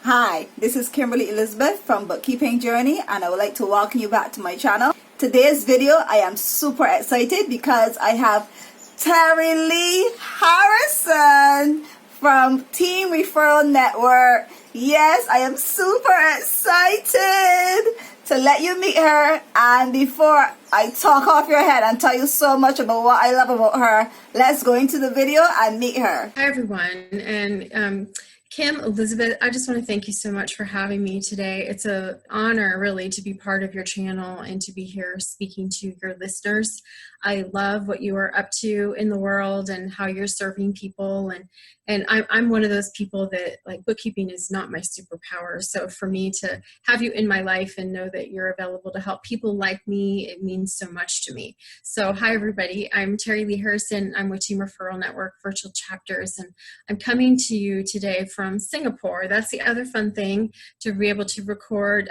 Hi, this is Kimberly Elizabeth from Bookkeeping Journey, and I would like to welcome you back to my channel. Today's video, I am super excited because I have Terilee Harrison from Team Referral Network. Yes, I am super excited to let you meet her. And before I talk off your head and tell you so much about what I love about her, let's go into the video and meet her. Hi everyone, and Kim, Elizabeth, I just want to thank you so much for having me today. It's an honor really to be part of your channel and to be here speaking to your listeners. I love what you are up to in the world and how you're serving people, and I'm one of those people that, like, bookkeeping is not my superpower. So for me to have you in my life and know that you're available to help people like me, it means so much to me. So hi everybody, I'm Terilee Harrison. I'm with Team Referral Network Virtual Chapters, and I'm coming to you today from Singapore. That's the other fun thing, to be able to record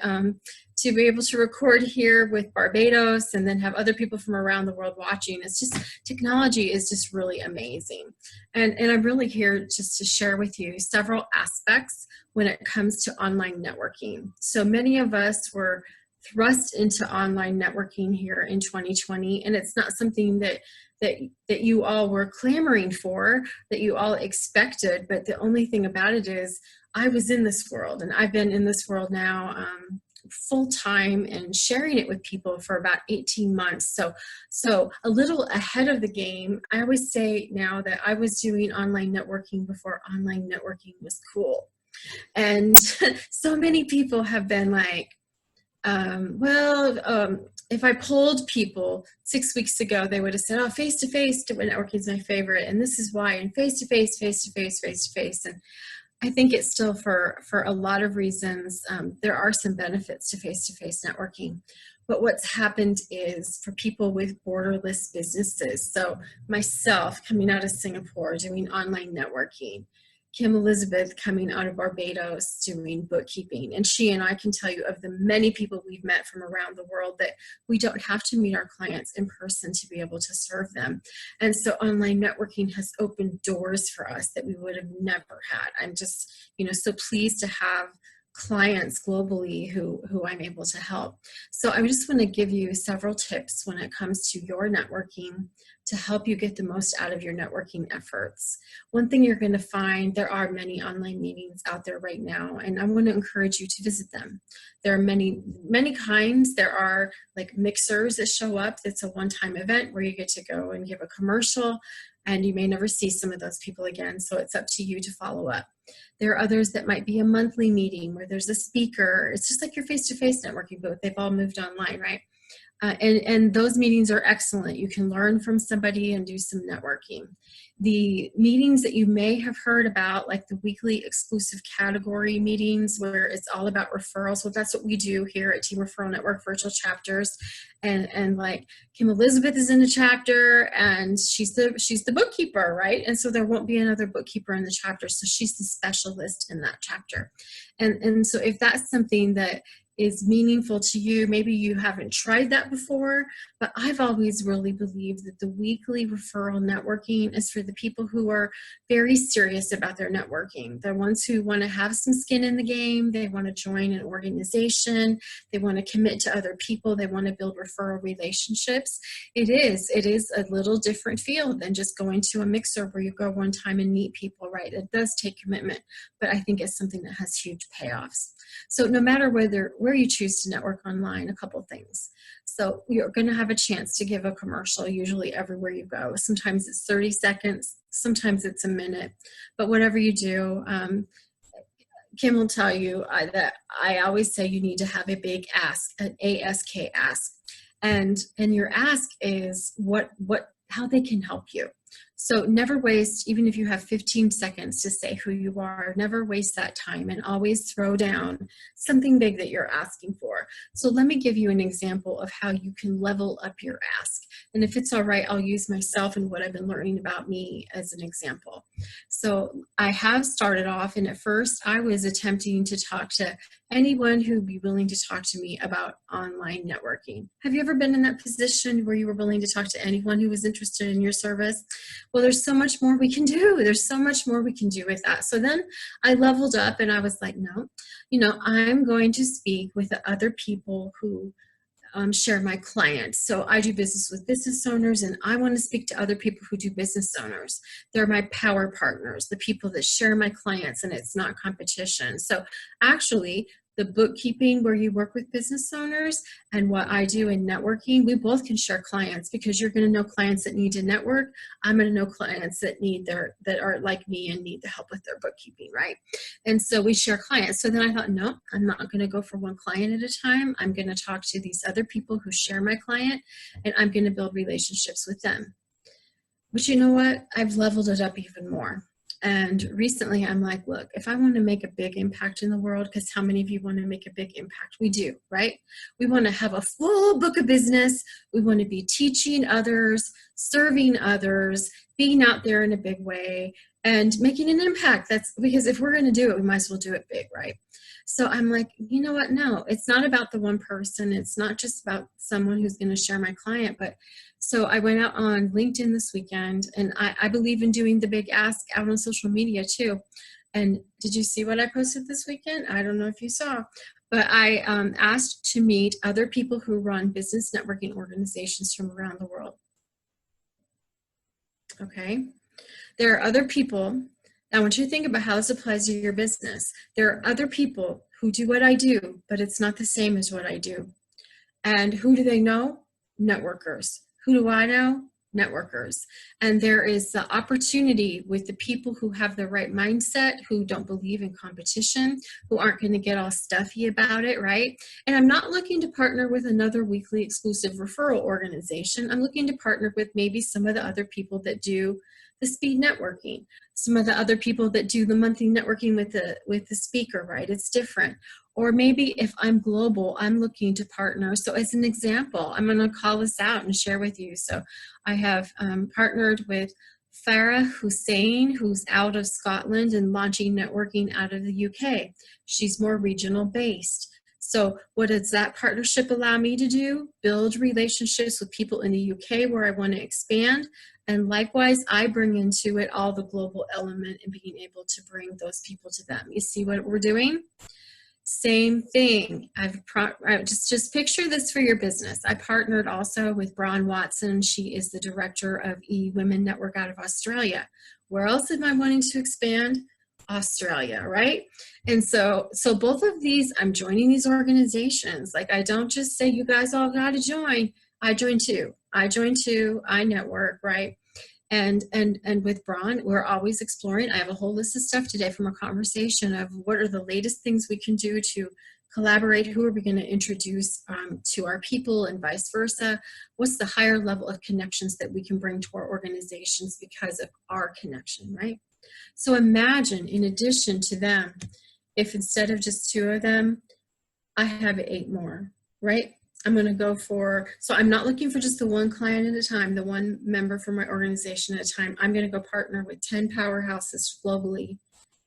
here with Barbados and then have other people from around the world watching. It's just, technology is just really amazing. And I'm really here just to share with you several aspects when it comes to online networking. So many of us were thrust into online networking here in 2020, and it's not something that you all were clamoring for, that you all expected, but the only thing about it is I was in this world, and I've been in this world now full-time and sharing it with people for about 18 months. So a little ahead of the game. I always say now that I was doing online networking before online networking was cool. And so many people have been like, if I polled people 6 weeks ago, they would have said, oh, face-to-face networking is my favorite, and this is why, and face-to-face, face-to-face, face-to-face. And I think it's still, for a lot of reasons, there are some benefits to face-to-face networking. But what's happened is, for people with borderless businesses, so myself coming out of Singapore doing online networking, Kim Elizabeth coming out of Barbados doing bookkeeping, and she and I can tell you of the many people we've met from around the world that we don't have to meet our clients in person to be able to serve them. And so online networking has opened doors for us that we would have never had. I'm just, so pleased to have clients globally who I'm able to help. So I just want to give you several tips when it comes to your networking to help you get the most out of your networking efforts. One thing you're going to find, there are many online meetings out there right now, and I want to encourage you to visit them. There are many kinds. There are like mixers that show up. It's a one-time event where you get to go and give a commercial, and you may never see some of those people again, so it's up to you to follow up. There are others that might be a monthly meeting where there's a speaker. It's just like your face-to-face networking booth. They've all moved online, right? And those meetings are excellent. You can learn from somebody and do some networking. The meetings that you may have heard about, like the weekly exclusive category meetings where it's all about referrals, well, that's what we do here at Team Referral Network Virtual Chapters. And like Kim Elizabeth is in the chapter, and she's the bookkeeper, right? And so there won't be another bookkeeper in the chapter, so she's the specialist in that chapter. And so if that's something that is meaningful to you, maybe you haven't tried that before, but I've always really believed that the weekly referral networking is for the people who are very serious about their networking. The ones who want to have some skin in the game, they want to join an organization, they want to commit to other people, they want to build referral relationships. It is a little different field than just going to a mixer where you go one time and meet people, right? It does take commitment, but I think it's something that has huge payoffs. So no matter where you choose to network online, a couple things. So you're going to have a chance to give a commercial, usually everywhere you go. Sometimes it's 30 seconds, sometimes it's a minute, but whatever you do, Kim will tell you that I always say you need to have a big ask, an ASK ask. And your ask is how they can help you. So never waste, even if you have 15 seconds to say who you are, never waste that time, and always throw down something big that you're asking for. So let me give you an example of how you can level up your ask. And if it's all right, I'll use myself and what I've been learning about me as an example. So I have started off, and at first I was attempting to talk to anyone who'd be willing to talk to me about online networking. Have you ever been in that position where you were willing to talk to anyone who was interested in your service? Well, there's so much more we can do. There's so much more we can do with that. So then I leveled up and I was like, no, I'm going to speak with the other people who share my clients. So I do business with business owners, and I want to speak to other people who do business owners. They're my power partners, the people that share my clients, and it's not competition. So actually, the bookkeeping where you work with business owners and what I do in networking, we both can share clients, because you're going to know clients that need to network. I'm going to know clients that that are like me and need the help with their bookkeeping, right? And so we share clients. So then I thought, no, I'm not going to go for one client at a time. I'm going to talk to these other people who share my client, and I'm going to build relationships with them. But you know what? I've leveled it up even more. And recently I'm like, look, if I want to make a big impact in the world, because how many of you want to make a big impact? We do, right? We want to have a full book of business. We want to be teaching others, serving others, being out there in a big way, and making an impact. That's because if we're going to do it, we might as well do it big, right? So I'm like, you know what? No, it's not about the one person. It's not just about someone who's going to share my client. But so I went out on LinkedIn this weekend, and I believe in doing the big ask out on social media too. And did you see what I posted this weekend? I don't know if you saw, but I asked to meet other people who run business networking organizations from around the world. Okay. There are other people. I want you to think about how this applies to your business. There are other people who do what I do, but it's not the same as what I do. And who do they know? Networkers. Who do I know? Networkers. And there is the opportunity with the people who have the right mindset, who don't believe in competition, who aren't going to get all stuffy about it, right? And I'm not looking to partner with another weekly exclusive referral organization. I'm looking to partner with maybe some of the other people that do the speed networking, some of the other people that do the monthly networking with the speaker, right? It's different. Or maybe if I'm global, I'm looking to partner. So as an example, I'm going to call this out and share with you. So I have partnered with Farah Hussein, who's out of Scotland and launching networking out of the UK. She's more regional based. So what does that partnership allow me to do? Build relationships with people in the UK where I want to expand. And likewise, I bring into it all the global element and being able to bring those people to them. You see what we're doing? Same thing. Just picture this for your business. I partnered also with Bron Watson. She is the director of E-Women Network out of Australia. Where else am I wanting to expand? Australia, right? And so both of these, I'm joining these organizations. Like, I don't just say you guys all got to join. I join too. I network, right? And with Bron, we're always exploring. I have a whole list of stuff today from a conversation of what are the latest things we can do to collaborate. Who are we going to introduce to our people, and vice versa? What's the higher level of connections that we can bring to our organizations because of our connection, right? So imagine, in addition to them, if instead of just 2 of them, I have 8 more, right? I'm going to go for, so I'm not looking for just the one client at a time, the one member from my organization at a time. I'm going to go partner with 10 powerhouses globally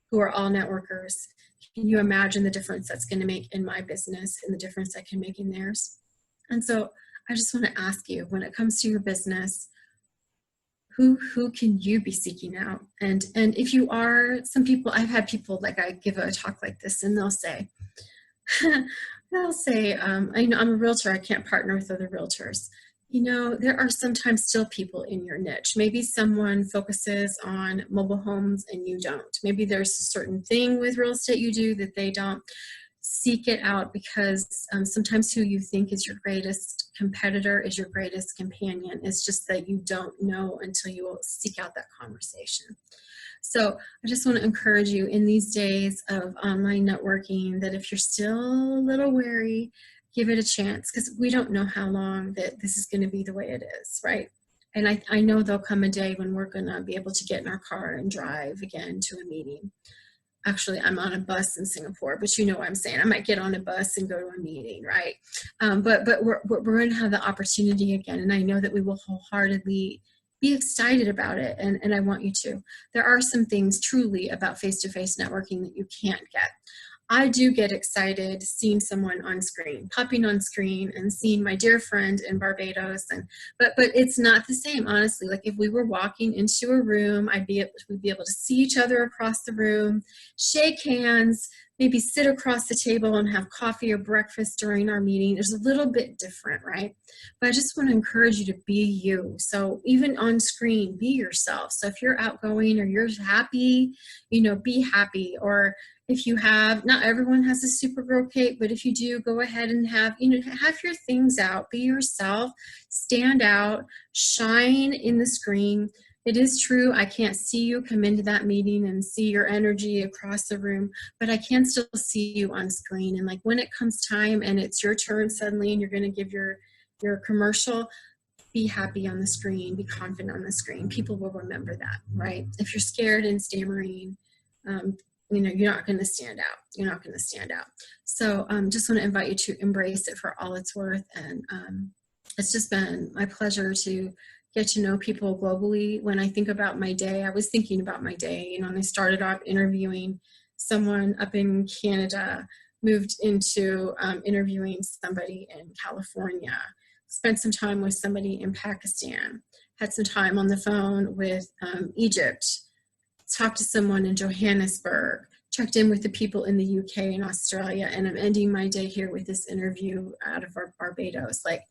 who are all networkers. Can you imagine the difference that's going to make in my business and the difference I can make in theirs? And so I just want to ask you, when it comes to your business, who can you be seeking out? And if you are, some people, I've had people, like, I give a talk like this and they'll say, I know I'm a realtor, I can't partner with other realtors. There are sometimes still people in your niche. Maybe someone focuses on mobile homes and you don't. Maybe there's a certain thing with real estate you do that they don't. Seek it out, because sometimes who you think is your greatest competitor is your greatest companion. It's just that you don't know until you seek out that conversation. So I just want to encourage you in these days of online networking that if you're still a little wary, give it a chance, because we don't know how long that this is going to be the way it is, right? And I know there'll come a day when we're going to be able to get in our car and drive again to a meeting. Actually, I'm on a bus in Singapore, but you know what I'm saying. I might get on a bus and go to a meeting, right? But we're going to have the opportunity again, and I know that we will wholeheartedly be excited about it, and I want you to. There are some things truly about face-to-face networking that you can't get. I do get excited seeing someone on screen, popping on screen and seeing my dear friend in Barbados. But it's not the same, honestly. Like if we were walking into a room, we'd be able to see each other across the room, shake hands, maybe sit across the table and have coffee or breakfast during our meeting. It's a little bit different, right? But I just want to encourage you to be you. So even on screen, be yourself. So if you're outgoing or you're happy, be happy. Or if you have, not everyone has a Supergirl cape, but if you do, go ahead and have your things out, be yourself, stand out, shine in the screen. It is true, I can't see you come into that meeting and see your energy across the room, but I can still see you on screen. And like when it comes time and it's your turn suddenly and you're going to give your commercial, be happy on the screen, be confident on the screen. People will remember that, right? If you're scared and stammering, you're not going to stand out. You're not going to stand out. So just want to invite you to embrace it for all it's worth. And it's just been my pleasure to get to know people globally. When I think about my day, I was thinking about my day, and I started off interviewing someone up in Canada, moved into interviewing somebody in California, spent some time with somebody in Pakistan, had some time on the phone with Egypt, talked to someone in Johannesburg, checked in with the people in the UK and Australia, and I'm ending my day here with this interview out of Barbados. Like,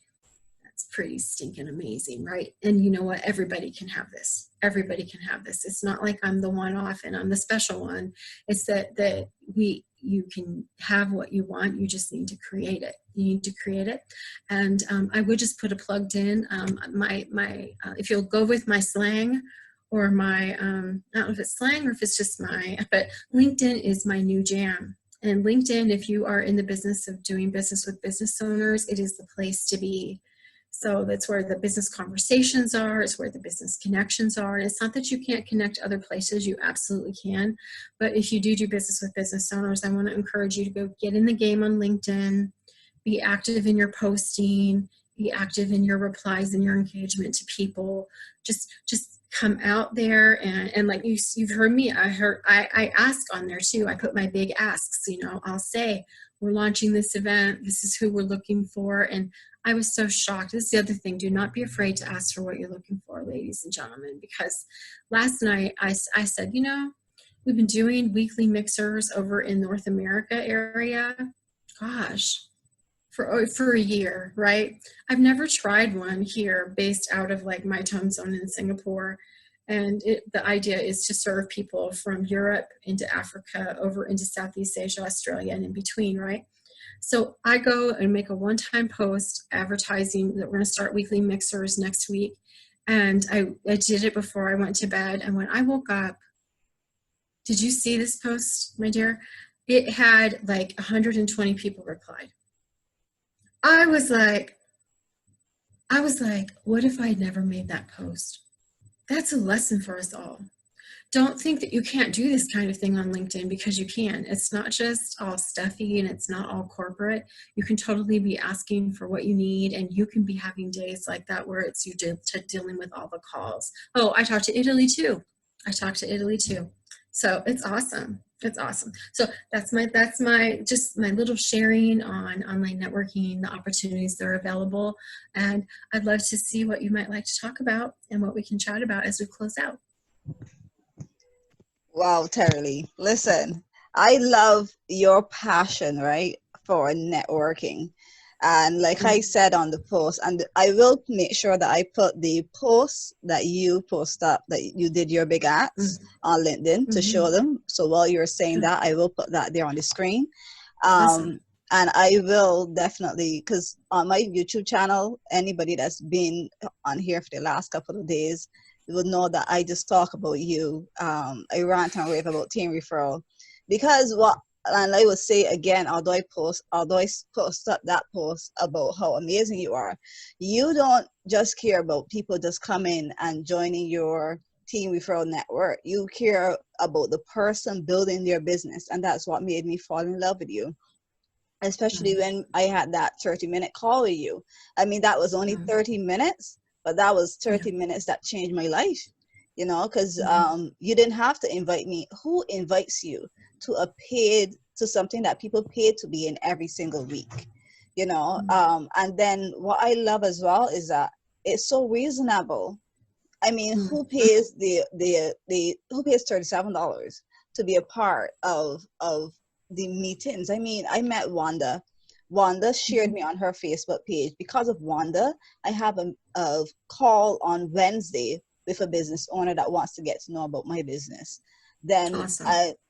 that's pretty stinking amazing, right? And you know what? Everybody can have this. Everybody can have this. It's not like I'm the one-off and I'm the special one. It's that you can have what you want. You just need to create it. You need to create it. And I would just put a plugged in. If you'll go with my slang, or my, I don't know if it's slang or if it's just but LinkedIn is my new jam. And LinkedIn, if you are in the business of doing business with business owners, it is the place to be. So that's where the business conversations are. It's where the business connections are. And it's not that you can't connect other places. You absolutely can. But if you do business with business owners, I want to encourage you to go get in the game on LinkedIn, be active in your posting, be active in your replies and your engagement to people. Just come out there and like you've heard me, I ask on there too. I put my big asks, I'll say, we're launching this event. This is who we're looking for. And I was so shocked. This is the other thing. Do not be afraid to ask for what you're looking for, ladies and gentlemen, because last night I said, we've been doing weekly mixers over in North America area. Gosh, for a year, right? I've never tried one here based out of like my time zone in Singapore. And the idea is to serve people from Europe into Africa, over into Southeast Asia, Australia, and in between, right? So I go and make a one-time post advertising that we're going to start weekly mixers next week. And I did it before I went to bed. And when I woke up, did you see this post, my dear? It had like 120 people replied. I was like, what if I had never made that post? That's a lesson for us all. Don't think that you can't do this kind of thing on LinkedIn, because you can. It's not just all stuffy and it's not all corporate. You can totally be asking for what you need, and you can be having days like that where it's you dealing with all the calls. Oh, I talked to Italy too. So it's awesome. It's awesome. So that's my little sharing on online networking, the opportunities that are available. And I'd love to see what you might like to talk about and what we can chat about as we close out. Wow, Terilee. Listen, I love your passion, right, for networking. And like I said on the post, and I will make sure that I put the post that you post up, that you did your big ads on LinkedIn to show them. So while you're saying that, I will put that there on the screen. Awesome. And I will definitely, because on my YouTube channel, anybody that's been on here for the last couple of days, you will know that I just talk about you. I rant and rave about Team Referral, because and I will say again, although I post up that post about how amazing you are, you don't just care about people just coming and joining your Team Referral Network. You care about the person building their business, and that's what made me fall in love with you, especially when I had that 30-minute call with you. I mean, that was only 30 minutes, but that was 30 minutes that changed my life, you know, because you didn't have to invite me. Who invites you to something that people pay to be in every single week, you know? And then what I love as well is that it's so reasonable. I mean, who pays who pays $37 to be a part of the meetings? I mean, I met Wanda. Wanda shared me on her Facebook page. Because of Wanda, I have a call on Wednesday with a business owner that wants to get to know about my business. Then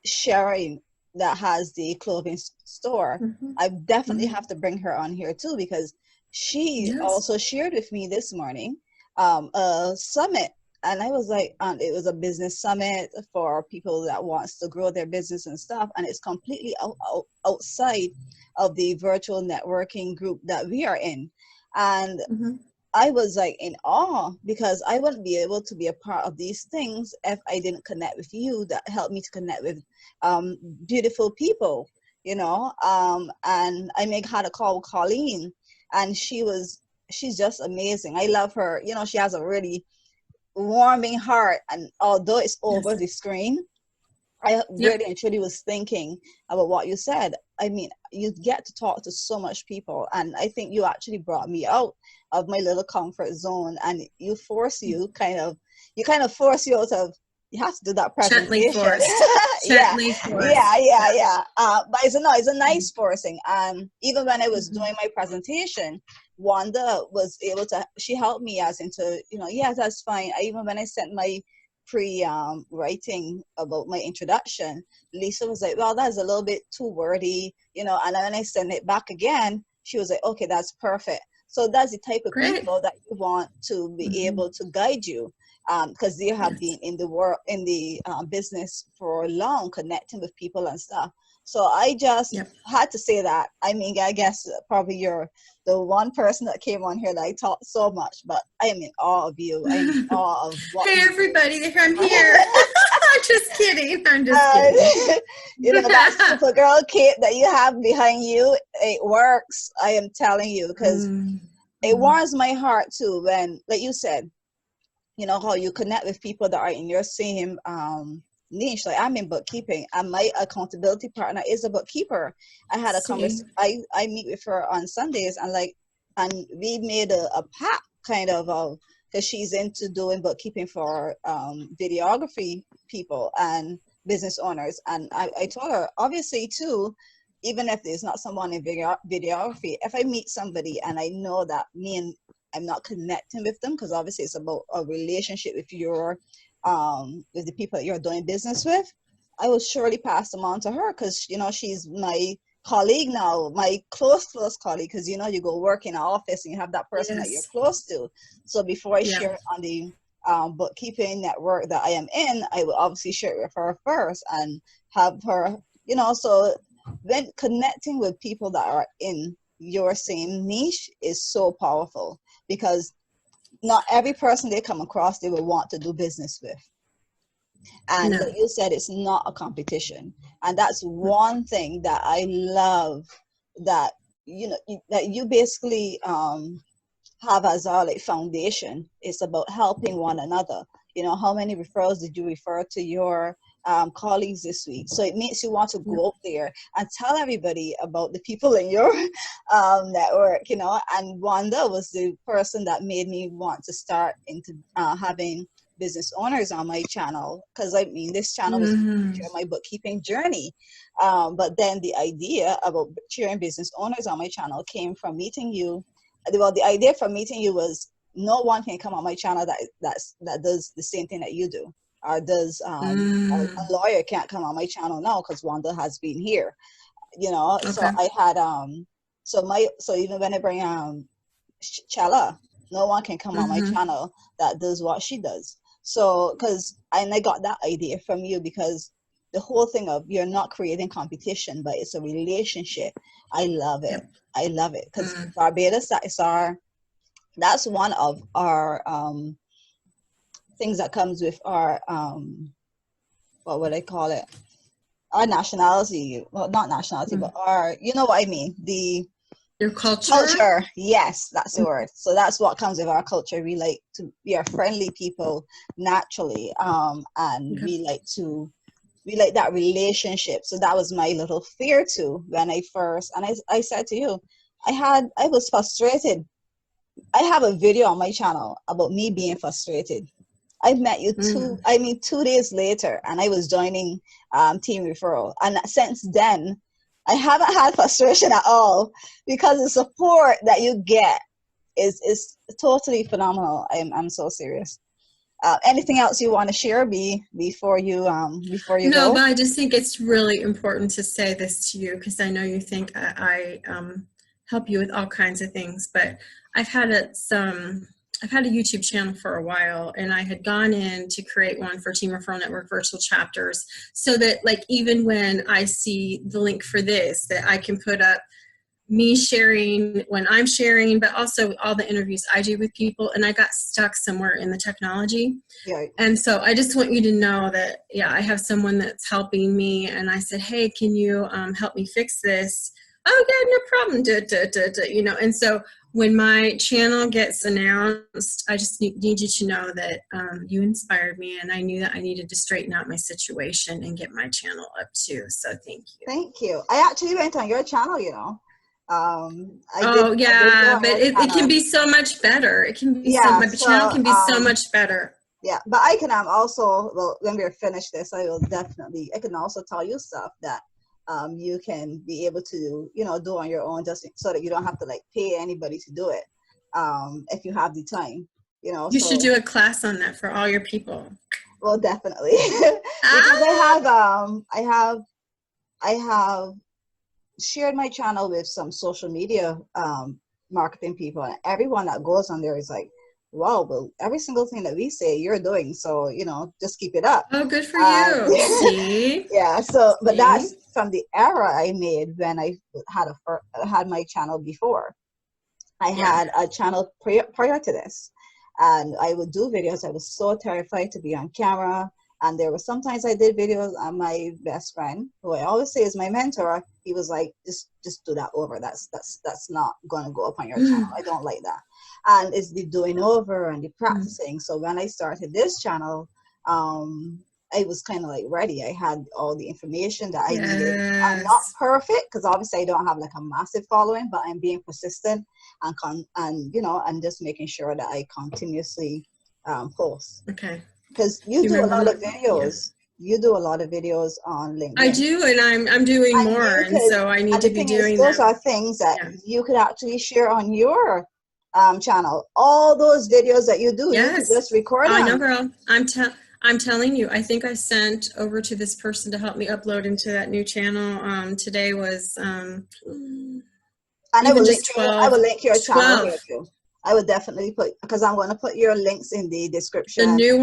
Sherry, that has the clothing store, I definitely have to bring her on here too, because she also shared with me this morning a summit, and I was like, it was a business summit for people that wants to grow their business and stuff, and it's completely outside of the virtual networking group that we are in. And I was like in awe, because I wouldn't be able to be a part of these things if I didn't connect with you, that helped me to connect with beautiful people, you know. And I had a call with Colleen, and she's just amazing. I love her. You know, she has a really warming heart, and although it's over the screen, I really and truly was thinking about what you said. I mean, you get to talk to so much people, and I think you actually brought me out of my little comfort zone, and you kind of force you out of, you have to do that presentation. Gently forced. Gently forced. Yeah. But it's a nice forcing. And even when I was doing my presentation, Wanda was able to, she helped me as into, you know, yeah, that's fine. Even when I sent my writing about my introduction, Lisa was like, well, that's a little bit too wordy, you know, and then when I sent it back again, she was like, okay, that's perfect. So that's the type of people that you want to be able to guide you, because they have been in the business for long, connecting with people and stuff. So I just had to say that. I mean, I guess probably you're the one person that came on here that I taught so much, but I am in awe of you. I am in awe of what Hey, everybody, I'm here. I'm just kidding. I'm just kidding. You know, that Supergirl cape that you have behind you, it works. I am telling you, because it warms my heart too when, like you said, you know, how you connect with people that are in your same niche. Like, I'm in bookkeeping, and my accountability partner is a bookkeeper. I had a conversation. I meet with her on Sundays, and we made a pact, kind of, because she's into doing bookkeeping for videography people and business owners. And I told her, obviously too, even if there's not someone in videography, if I meet somebody and I know that I'm not connecting with them, because obviously it's about a relationship with with the people that you're doing business with, I will surely pass them on to her, because, you know, she's my colleague now, my close colleague, because, you know, you go work in an office and you have that person that you're close to. So before I share it on the bookkeeping network that I am in, I will obviously share it with her first and have her, you know. So then connecting with people that are in your same niche is so powerful, because not every person they come across they will want to do business with. And like you said, it's not a competition. And that's one thing that I love, that, you know, that you basically have as our like foundation. It's about helping one another. You know, how many referrals did you refer to your colleagues this week? So it makes you want to go out there and tell everybody about the people in your network, you know. And Wanda was the person that made me want to start into having business owners on my channel, because I mean, this channel was my bookkeeping journey, but then the idea about sharing business owners on my channel came from meeting you. Well, the idea from meeting you was, no one can come on my channel that does the same thing that you do, or does a lawyer can't come on my channel now because Wanda has been here, you know. So I had so even when I bring Chala, no one can come on my channel that does what she does. So I got that idea from you, because the whole thing of, you're not creating competition, but it's a relationship. I love it. I love it, because Barbados, that's one of our things that comes with our what would I call it? Our nationality. Well, not nationality, but our, you know what I mean? Your culture? Culture. Yes, that's the word. So that's what comes with our culture. We are friendly people naturally. And we like that relationship. So that was my little fear too when I first, and I said to you, I was frustrated. I have a video on my channel about me being frustrated. I met you 2 days later, and I was joining Team Referral. And since then, I haven't had frustration at all, because the support that you get is totally phenomenal. I'm so serious. Anything else you want to share before you No, go? but I just think it's really important to say this to you, because I know you think I help you with all kinds of things, but I've had a YouTube channel for a while, and I had gone in to create one for Team Referral Network virtual chapters, so that like even when I see the link for this, that I can put up me sharing when I'm sharing, but also all the interviews I do with people, and I got stuck somewhere in the technology. Yeah. And so I just want you to know that, yeah, I have someone that's helping me, and I said, hey, can you help me fix this? Oh yeah, no problem, you know. And so when my channel gets announced, I just need you to know that you inspired me, and I knew that I needed to straighten out my situation and get my channel up too. So thank you. Thank you. I actually went on your channel, you know. I did go Yeah, on but your it channel. can be so much better. It can be Yeah, my channel can be so much better. Yeah, but I can also, well, when we're finished this, I can also tell you stuff that you can be able to, you know, do on your own, just so that you don't have to like pay anybody to do it, if you have the time, you know. You So, should do a class on that for all your people. well, definitely. Because I have shared my channel with some social media marketing people, and everyone that goes on there is like, wow, well, every single thing that we say you're doing, so you know, just keep it up. Oh, good for you. See? Yeah, so but See? that's from the era I made when I had my channel before. I had a channel prior to this, and I would do videos. I was so terrified to be on camera. And there were sometimes I did videos, and my best friend, who I always say is my mentor, he was like, just do that over. That's not going to go up on your channel. I don't like that. And it's the doing over and the practicing. So when I started this channel, I was kind of like ready. I had all the information that I needed. I'm not perfect, because obviously I don't have like a massive following, but I'm being persistent and you know, and just making sure that I continuously post. Okay. Because you do a lot of videos. Yeah. You do a lot of videos on LinkedIn. I do, and I'm doing more, and so I need to be doing those them. are things that you could actually share on your channel. All those videos that you do, you could just record them. I know, girl. I'm telling you, I think I sent over to this person to help me upload into that new channel. Today was and I will link 12. I will link your channel here too. I would definitely because I'm going to put your links in the description. The new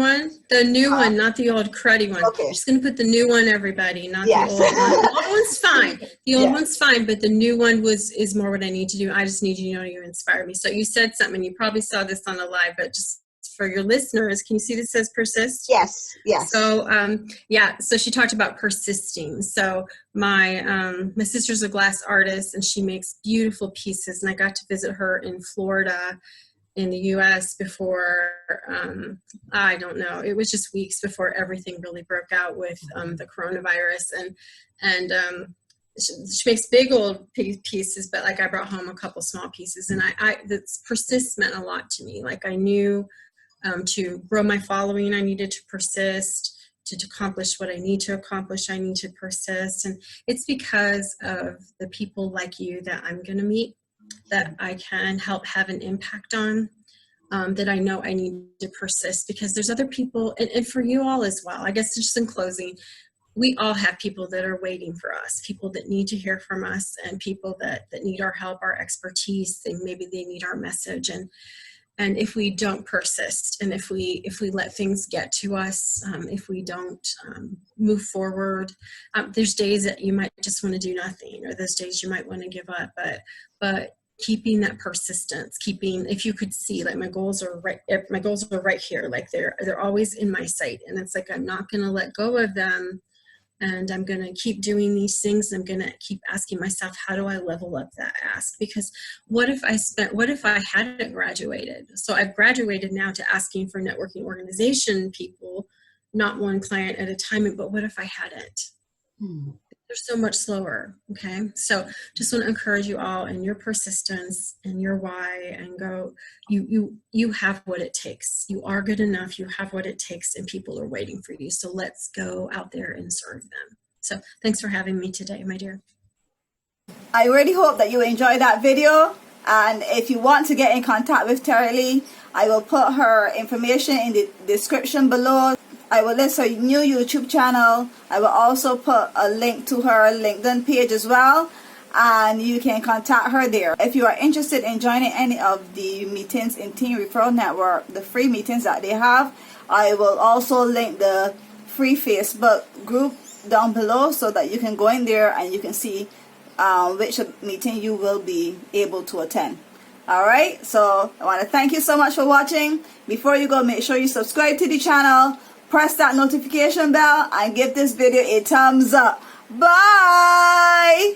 one, not the old cruddy one. Okay. I'm just going to put the new one, everybody, not the old one. The old one's fine. The old one's fine, but the new one is more what I need to do. I just need you to know you inspired me. So you said something, you probably saw this on the live, but just for your listeners, can you see this says persist? Yes. So so she talked about persisting. So my sister's a glass artist, and she makes beautiful pieces, and I got to visit her in Florida in the US before, I don't know, it was just weeks before everything really broke out with the coronavirus, and she makes big old pieces, but like I brought home a couple small pieces, and this persist meant a lot to me. Like I knew to grow my following, I needed to persist. To accomplish what I need to accomplish, I need to persist. And it's because of the people like you that I'm going to meet that I can help have an impact on, that I know I need to persist, because there's other people, and for you all as well. I guess just in closing, we all have people that are waiting for us, people that need to hear from us, and people that need our help, our expertise, and maybe they need our message. And if we don't persist, and if we let things get to us, if we don't move forward, there's days that you might just want to do nothing, or those days you might want to give up. But keeping that persistence, if you could see, like, my goals are right here, like they're always in my sight, and it's like I'm not going to let go of them, and I'm going to keep doing these things. I'm going to keep asking myself, how do I level up that ask? Because what if I hadn't graduated? So I've graduated now to asking for networking organization people, not one client at a time, but what if I hadn't? They're so much slower. Okay. So just want to encourage you all in your persistence and your why, and go, you have what it takes. You are good enough. You have what it takes, and people are waiting for you. So let's go out there and serve them. So thanks for having me today, my dear. I really hope that you enjoyed that video. And if you want to get in contact with Terilee, I will put her information in the description below. I will list her new YouTube channel. I will also put a link to her LinkedIn page as well, and you can contact her there. If you are interested in joining any of the meetings in Team Referral Network, the free meetings that they have, I will also link the free Facebook group down below so that you can go in there and you can see which meeting you will be able to attend. Alright, so I want to thank you so much for watching. Before you go, make sure you subscribe to the channel, press that notification bell, and give this video a thumbs up. Bye!